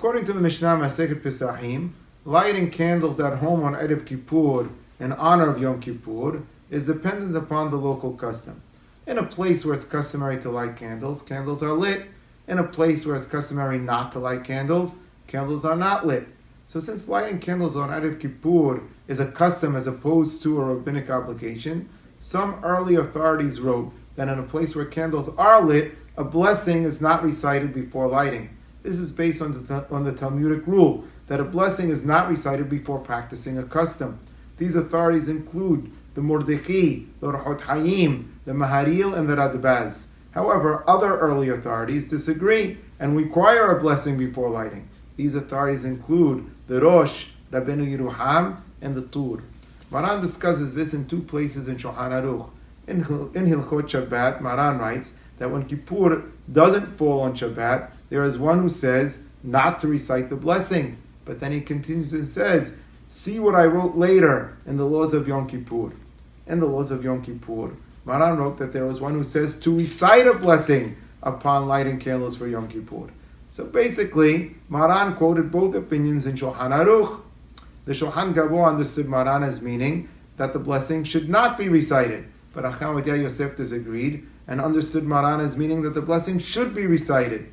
According to the Mishnah Masechet Pesachim, lighting candles at home on Erev Kippur in honor of Yom Kippur is dependent upon the local custom. In a place where it's customary to light candles, candles are lit. In a place where it's customary not to light candles, candles are not lit. So since lighting candles on Erev Kippur is a custom as opposed to a rabbinic obligation, some early authorities wrote that in a place where candles are lit, a blessing is not recited before lighting. This is based on the Talmudic rule that a blessing is not recited before practicing a custom. These authorities include the Mordechai, the Rahot Hayim, the Maharil, and the Radbaz. However, other early authorities disagree and require a blessing before lighting. These authorities include the Rosh, Rabbeinu Yeruham, and the Tur. Maran discusses this in two places in Shulchan Aruch. In Hilchot Shabbat, Maran writes that when Kippur doesn't fall on Shabbat, there is one who says not to recite the blessing. But then he continues and says, see what I wrote later in the laws of Yom Kippur. In the laws of Yom Kippur, Maran wrote that there was one who says to recite a blessing upon lighting candles for Yom Kippur. So basically, Maran quoted both opinions in Shulchan Aruch. The Shulchan Gabo understood Maran as meaning that the blessing should not be recited, but Acham Odia Yosef disagreed and understood Maran as meaning that the blessing should be recited.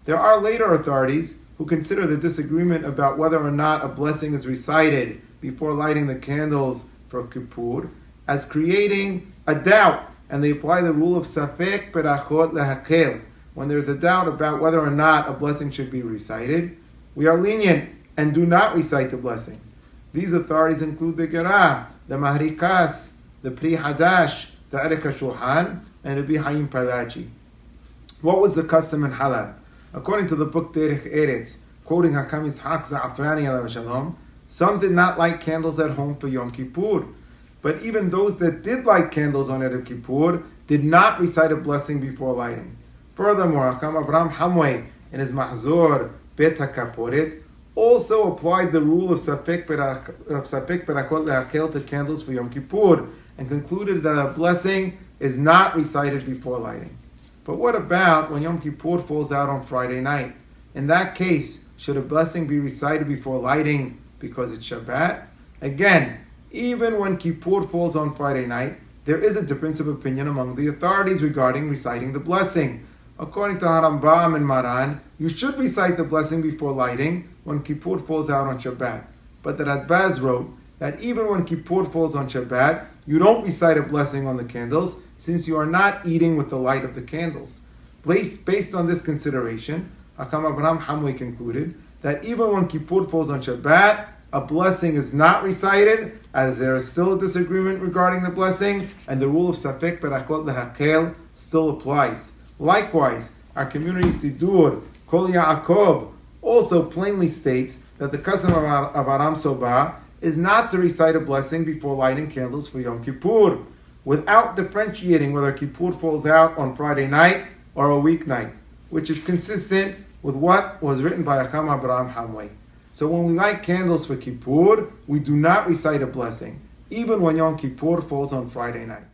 There are later authorities who consider the disagreement about whether or not a blessing is recited before lighting the candles for Kippur as creating a doubt, and they apply the rule of Safek Berachot Lehakel. When there's a doubt about whether or not a blessing should be recited, we are lenient and do not recite the blessing. These authorities include the Gerah, the Mahrikas, the Pri Hadash, the Erech HaShulchan, and Rabbi Haim Palachi. What was the custom in Halab? According to the book Derech Eretz, quoting Hakam Yitzhak Za'afrani alav shalom, some did not light candles at home for Yom Kippur. But even those that did light candles on Erev Kippur did not recite a blessing before lighting. Furthermore, Hakam Abraham Hamway in his Mahzor Bet HaKaporet also applied the rule of Safek Berachot Lehakel to candles for Yom Kippur and concluded that a blessing is not recited before lighting. But what about when Yom Kippur falls out on Friday night? In that case, should a blessing be recited before lighting because it's Shabbat? Again, even when Kippur falls on Friday night, there is a difference of opinion among the authorities regarding reciting the blessing. According to Harambam and Maran, you should recite the blessing before lighting when Kippur falls out on Shabbat. But the Radbaz wrote that even when Kippur falls on Shabbat, you don't recite a blessing on the candles, since you are not eating with the light of the candles. Based on this consideration, Hakam Abraham Hamway concluded that even when Kippur falls on Shabbat, a blessing is not recited, as there is still a disagreement regarding the blessing, and the rule of Safek Berachot Lehakel still applies. Likewise, our community Sidur, Kol Yaakov, also plainly states that the custom of Aram Soba is not to recite a blessing before lighting candles for Yom Kippur, without differentiating whether Kippur falls out on Friday night or a weeknight, which is consistent with what was written by Hakam Abraham Hamway. So when we light candles for Kippur, we do not recite a blessing, even when Yom Kippur falls on Friday night.